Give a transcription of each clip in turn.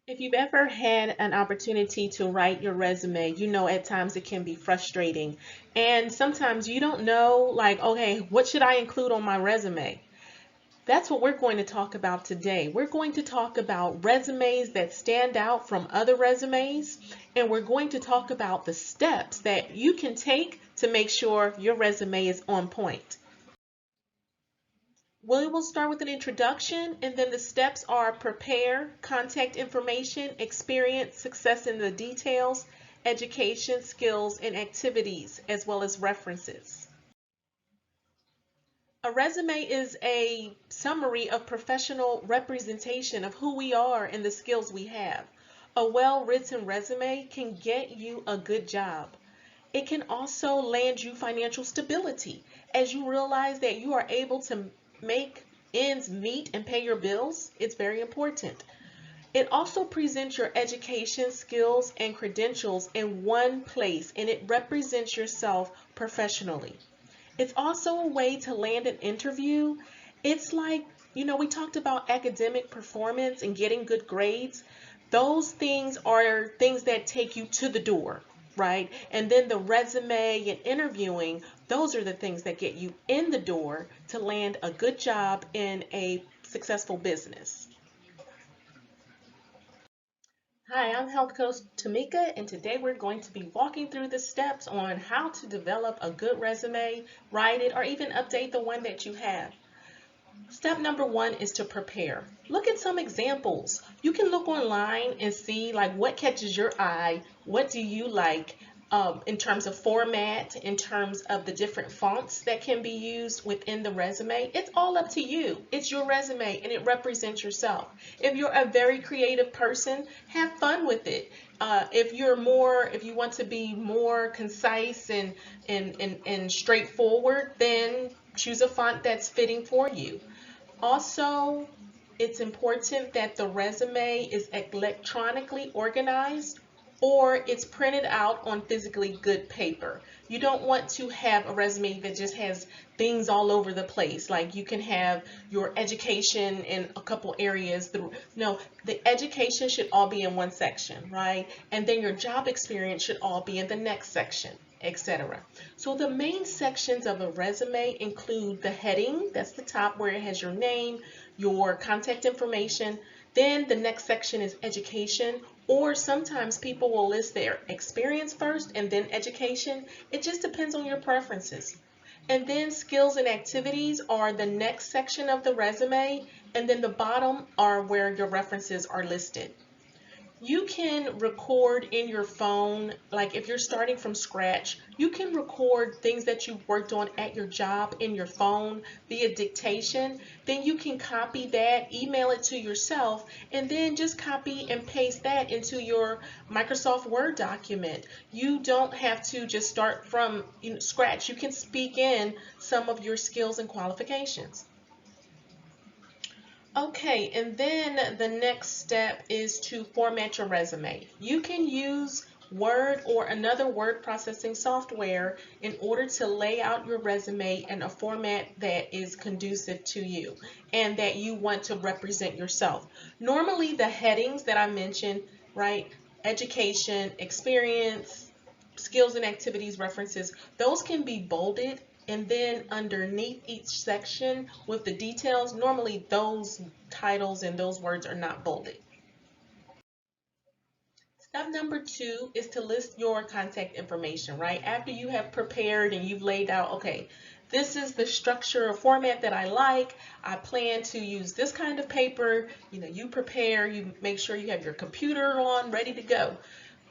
If you've ever had an opportunity to write your resume, you know at times it can be frustrating. And sometimes you don't know, like, okay, what should I include on my resume? That's what we're going to talk about today. We're going to talk about resumes that stand out from other resumes, and we're going to talk about the steps that you can take to make sure your resume is on point. We will start with an introduction, and then the steps are prepare, contact information, experience, success in the details, education, skills, and activities, as well as references. A resume is a summary of professional representation of who we are and the skills we have. A well-written resume can get you a good job. It can also land you financial stability as you realize that you are able to make ends meet and pay your bills. It's very important. It also presents your education, skills, and credentials in one place, and it represents yourself professionally. It's also a way to land an interview. It's like, we talked about academic performance and getting good grades. Those things are things that take you to the door, right? And then the resume and interviewing, those are the things that get you in the door to land a good job in a successful business. Hi, I'm Health Coach Tamika, and today we're going to be walking through the steps on how to develop a good resume, write it, or even update the one that you have. Step number one is to prepare. Look at some examples. You can look online and see like what catches your eye, what do you like in terms of format, in terms of the different fonts that can be used within the resume. It's all up to you. It's your resume and it represents yourself. If you're a very creative person, have fun with it. If you want to be more concise and straightforward, then choose a font that's fitting for you. Also, it's important that the resume is electronically organized or it's printed out on physically good paper. You don't want to have a resume that just has things all over the place. Like you can have your education in a couple areas. No, the education should all be in one section, right? And then your job experience should all be in the next section, etc. So the main sections of a resume include the heading, that's the top where it has your name, your contact information. Then the next section is education, or sometimes people will list their experience first and then education. It just depends on your preferences. And then skills and activities are the next section of the resume, and then the bottom are where your references are listed. You can record in your phone, like if you're starting from scratch, you can record things that you worked on at your job in your phone via dictation. Then you can copy that, email it to yourself, and then just copy and paste that into your Microsoft Word document. You don't have to just start from scratch. You can speak in some of your skills and qualifications. Okay, and then the next step is to format your resume. You can use Word or another word processing software in order to lay out your resume in a format that is conducive to you and that you want to represent yourself. Normally, the headings that I mentioned, right? Education, experience, skills and activities references, those can be bolded, and then underneath each section with the details, normally those titles and those words are not bolded. Step number two is to list your contact information, right? After you have prepared and you've laid out, okay, this is the structure or format that I like. I plan to use this kind of paper. You prepare, you make sure you have your computer on, ready to go.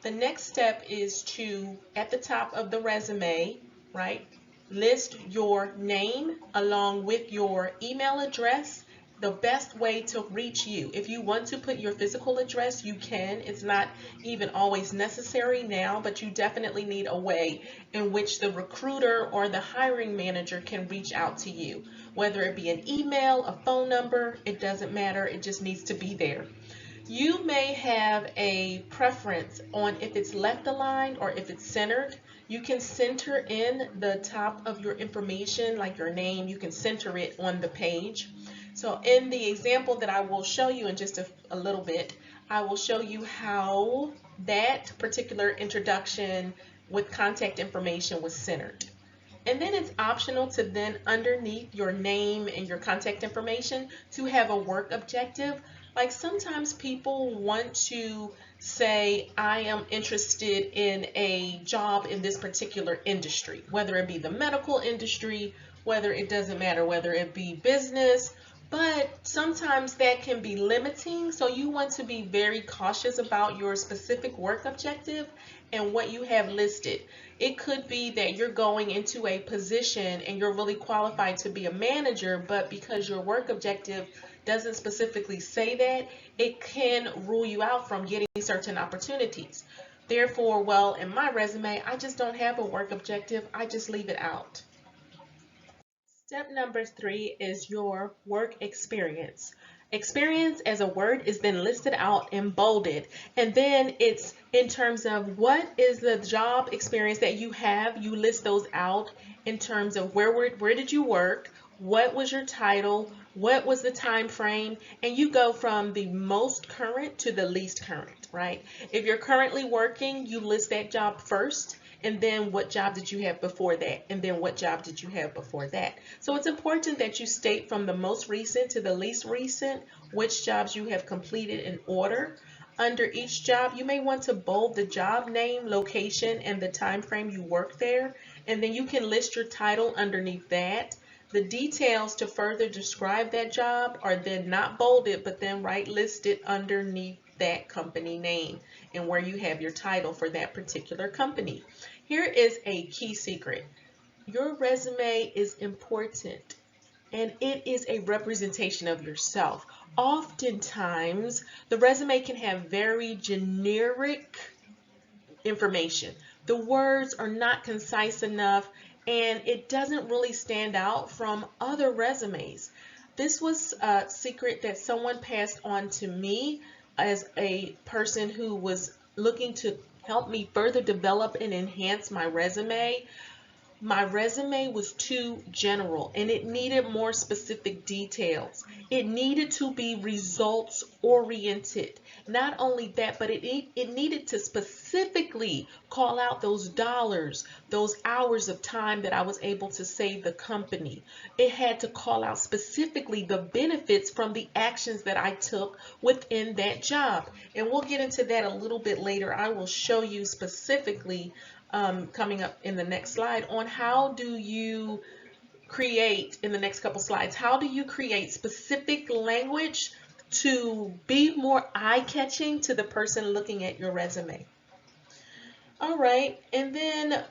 The next step is to, at the top of the resume, right, list your name along with your email address, the best way to reach you. If you want to put your physical address, you can. It's not even always necessary now, but you definitely need a way in which the recruiter or the hiring manager can reach out to you. Whether it be an email, a phone number, it doesn't matter. It just needs to be there. You may have a preference on if it's left aligned or if it's centered. You can center in the top of your information, like your name, you can center it on the page. So in the example that I will show you in just a little bit, I will show you how that particular introduction with contact information was centered. And then it's optional to then underneath your name and your contact information to have a work objective. Like sometimes people want to say, I am interested in a job in this particular industry, whether it be the medical industry, whether it doesn't matter, whether it be business, but sometimes that can be limiting. So you want to be very cautious about your specific work objective and what you have listed. It could be that you're going into a position and you're really qualified to be a manager, but because your work objective doesn't specifically say that, it can rule you out from getting certain opportunities. Therefore, well, in my resume, I just don't have a work objective. I just leave it out. Step number 3 is your work experience. Experience as a word is then listed out and bolded, and then it's in terms of what is the job experience that you have. You list those out in terms of where did you work, what was your title, what was the time frame, and you go from the most current to the least current, right? If you're currently working, you list that job first, and then what job did you have before that, and then what job did you have before that. So it's important that you state from the most recent to the least recent which jobs you have completed in order. Under each job, you may want to bold the job name, location, and the time frame you work there, and then you can list your title underneath that. The details to further describe that job are then not bolded, but then listed underneath that company name and where you have your title for that particular company. Here is a key secret. Your resume is important and it is a representation of yourself. Oftentimes, the resume can have very generic information. The words are not concise enough and it doesn't really stand out from other resumes. This was a secret that someone passed on to me as a person who was looking to help me further develop and enhance my resume. My resume was too general and it needed more specific details. It needed to be results oriented. Not only that, but it needed to specifically call out those dollars, those hours of time that I was able to save the company. It had to call out specifically the benefits from the actions that I took within that job. And we'll get into that a little bit later. I will show you specifically coming up in the next slide on how do you create, in the next couple slides, how do you create specific language to be more eye-catching to the person looking at your resume. All right, and then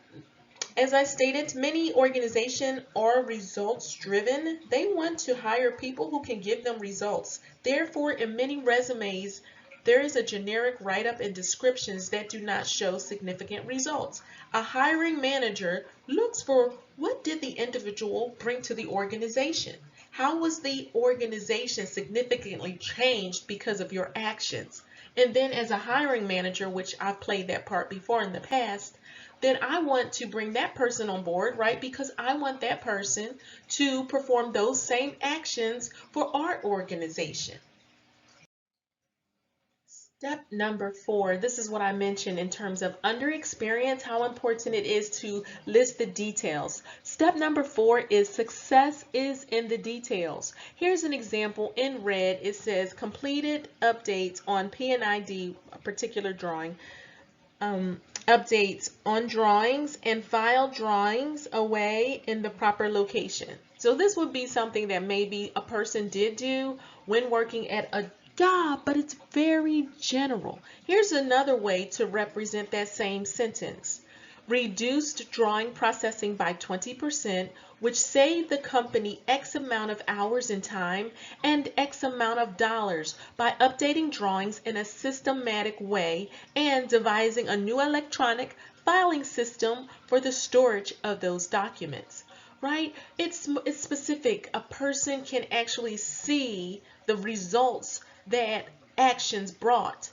as I stated, many organizations are results driven. They want to hire people who can give them results. Therefore, in many resumes, there is a generic write-up and descriptions that do not show significant results. A hiring manager looks for what did the individual bring to the organization? How was the organization significantly changed because of your actions? And then as a hiring manager, which I've played that part before in the past, then I want to bring that person on board, right? Because I want that person to perform those same actions for our organization. Step number 4, this is what I mentioned in terms of under experience, how important it is to list the details. Step number 4 is success is in the details. Here's an example in red. It says completed updates on P&ID, a particular drawing, updates on drawings and file drawings away in the proper location. So this would be something that maybe a person did do when working at a job, but it's very general. Here's another way to represent that same sentence. Reduced drawing processing by 20%, which saved the company X amount of hours and time and X amount of dollars by updating drawings in a systematic way and devising a new electronic filing system for the storage of those documents. Right? It's specific. A person can actually see the results that actions brought.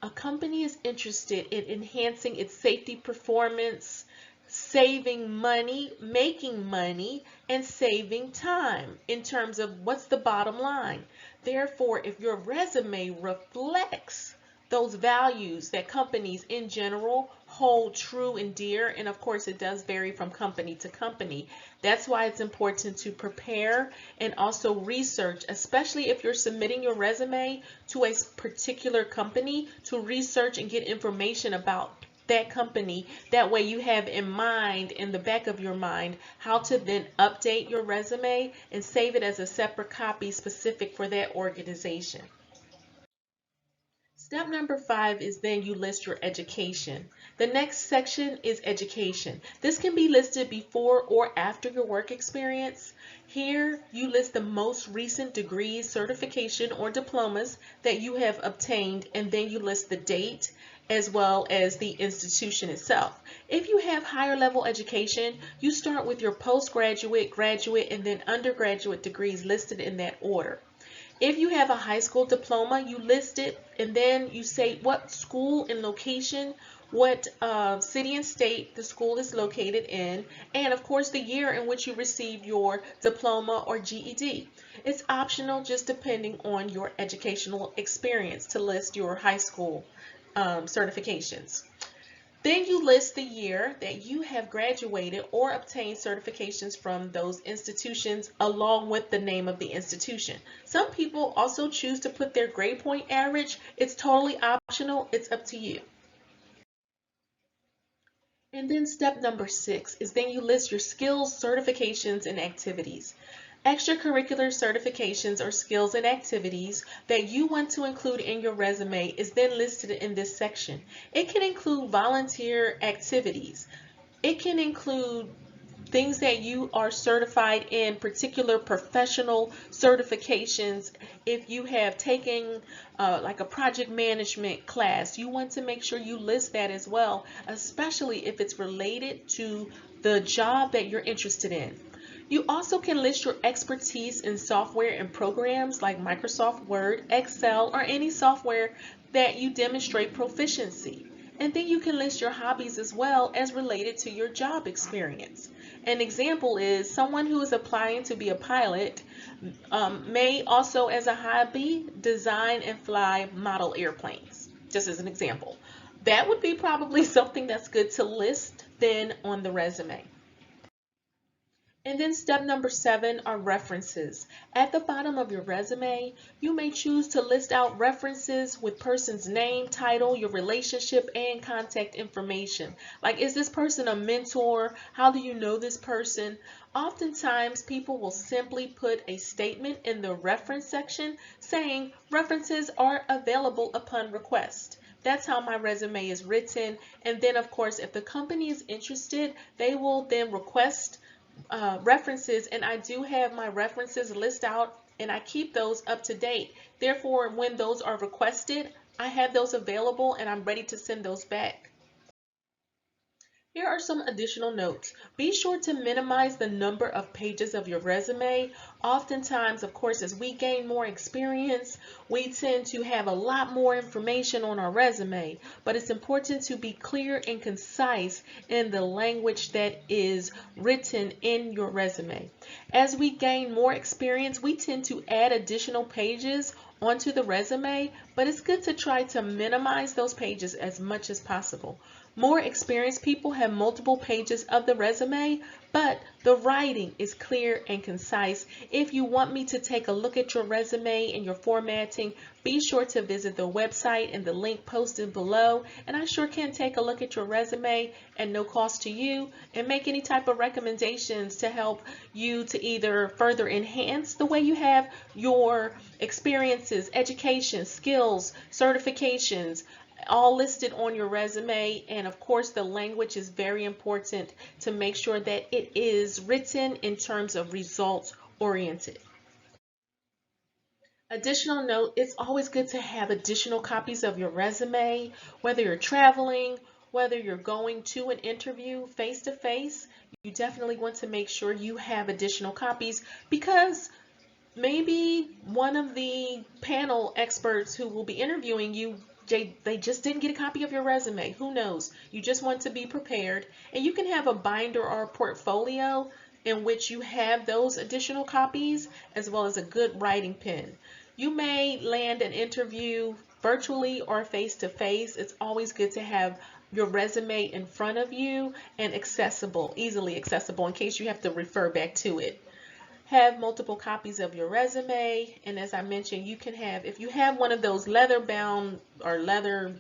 A company is interested in enhancing its safety performance, saving money, making money, and saving time in terms of what's the bottom line. Therefore, if your resume reflects those values that companies in general hold true and dear, and of course it does vary from company to company. That's why it's important to prepare and also research, especially if you're submitting your resume to a particular company, to research and get information about that company. That way you have in mind, in the back of your mind, how to then update your resume and save it as a separate copy specific for that organization. Step number 5 is then you list your education. The next section is education. This can be listed before or after your work experience. Here you list the most recent degrees, certification, or diplomas that you have obtained, and then you list the date as well as the institution itself. If you have higher level education, you start with your postgraduate, graduate, and then undergraduate degrees listed in that order. If you have a high school diploma, you list it and then you say what school and location, what city and state the school is located in, and of course the year in which you received your diploma or GED. It's optional, just depending on your educational experience, to list your high school certifications. Then you list the year that you have graduated or obtained certifications from those institutions along with the name of the institution. Some people also choose to put their grade point average. It's totally optional. It's up to you. And then step number 6 is then you list your skills, certifications, and activities. Extracurricular certifications or skills and activities that you want to include in your resume is then listed in this section. It can include volunteer activities. It can include things that you are certified in, particular professional certifications. If you have taken like a project management class, you want to make sure you list that as well, especially if it's related to the job that you're interested in. You also can list your expertise in software and programs like Microsoft Word, Excel, or any software that you demonstrate proficiency. And then you can list your hobbies as well as related to your job experience. An example is someone who is applying to be a pilot may also, as a hobby, design and fly model airplanes, just as an example. That would be probably something that's good to list then on the resume. And then step number 7 are references. At the bottom of your resume, you may choose to list out references with person's name, title, your relationship, and contact information. Like, is this person a mentor? How do you know this person? Oftentimes, people will simply put a statement in the reference section saying references are available upon request. That's how my resume is written. And then, of course, if the company is interested, they will then request references, and I do have my references list out and I keep those up to date. Therefore, when those are requested, I have those available and I'm ready to send those back. Here are some additional notes. Be sure to minimize the number of pages of your resume. Oftentimes, of course, as we gain more experience, we tend to have a lot more information on our resume, but it's important to be clear and concise in the language that is written in your resume. As we gain more experience, we tend to add additional pages onto the resume, but it's good to try to minimize those pages as much as possible. More experienced people have multiple pages of the resume, but the writing is clear and concise. If you want me to take a look at your resume and your formatting, be sure to visit the website and the link posted below, and I sure can take a look at your resume at no cost to you and make any type of recommendations to help you to either further enhance the way you have your experiences, education, skills, certifications, all listed on your resume. And of course, the language is very important to make sure that it is written in terms of results oriented. Additional note, it's always good to have additional copies of your resume, whether you're traveling, whether you're going to an interview face to face. You definitely want to make sure you have additional copies, because maybe one of the panel experts who will be interviewing you, they just didn't get a copy of your resume. Who knows? You just want to be prepared. And you can have a binder or a portfolio in which you have those additional copies, as well as a good writing pen. You may land an interview virtually or face-to-face. It's always good to have your resume in front of you and accessible, easily accessible in case you have to refer back to it. Have multiple copies of your resume, and as I mentioned, you can have, if you have one of those leather bound or leather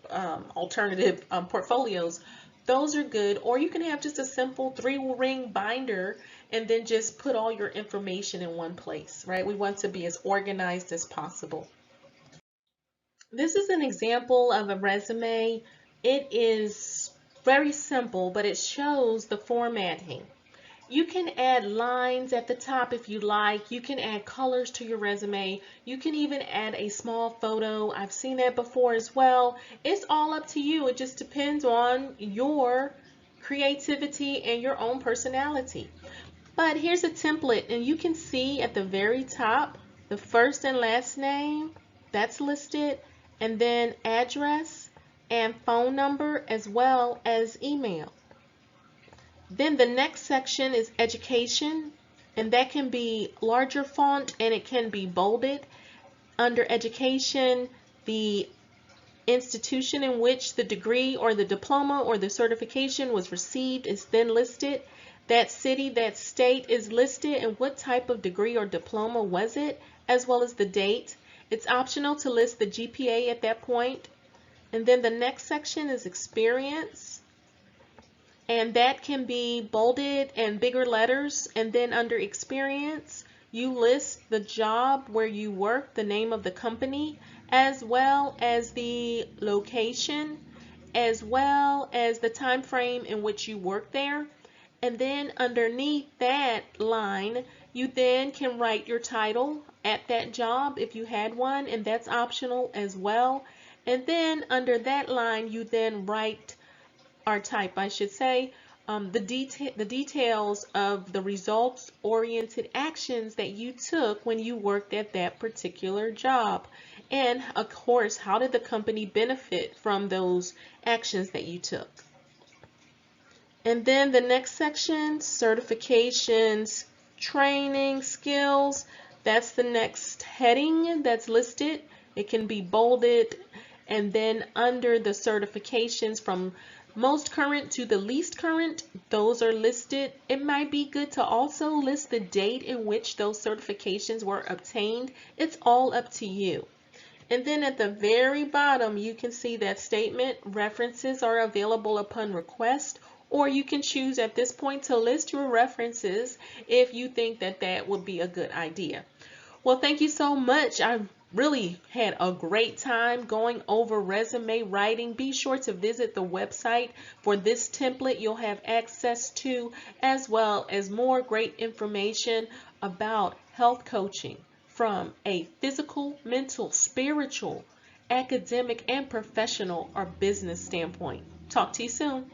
alternative portfolios, those are good. Or you can have just a simple 3-ring binder and then just put all your information in one place, right? We want to be as organized as possible. This is an example of a resume. It is very simple, but it shows the formatting. You can add lines at the top if you like. You can add colors to your resume. You can even add a small photo. I've seen that before as well. It's all up to you. It just depends on your creativity and your own personality. But here's a template, and you can see at the very top the first and last name that's listed, and then address and phone number as well as email. Then the next section is education, and that can be larger font and it can be bolded. Under education, the institution in which the degree or the diploma or the certification was received is then listed. That city, that state is listed, and what type of degree or diploma was it, as well as the date. It's optional to list the GPA at that point. And then the next section is experience, and that can be bolded and bigger letters. And then under experience, you list the job where you work, the name of the company, as well as the location, as well as the time frame in which you work there. And then underneath that line, you then can write your title at that job if you had one, and that's optional as well. And then under that line, you then write, or type, I should say, the details of the results-oriented actions that you took when you worked at that particular job. And of course, how did the company benefit from those actions that you took? And then the next section, certifications, training, skills, that's the next heading that's listed. It can be bolded. And then under the certifications from most current to the least current, those are listed. It might be good to also list the date in which those certifications were obtained. It's all up to you. And then at the very bottom, you can see that statement, references are available upon request, or you can choose at this point to list your references if you think that that would be a good idea. Well, thank you so much. I really had a great time going over resume writing. Be sure to visit the website for this template you'll have access to, as well as more great information about health coaching from a physical, mental, spiritual, academic, and professional or business standpoint. Talk to you soon.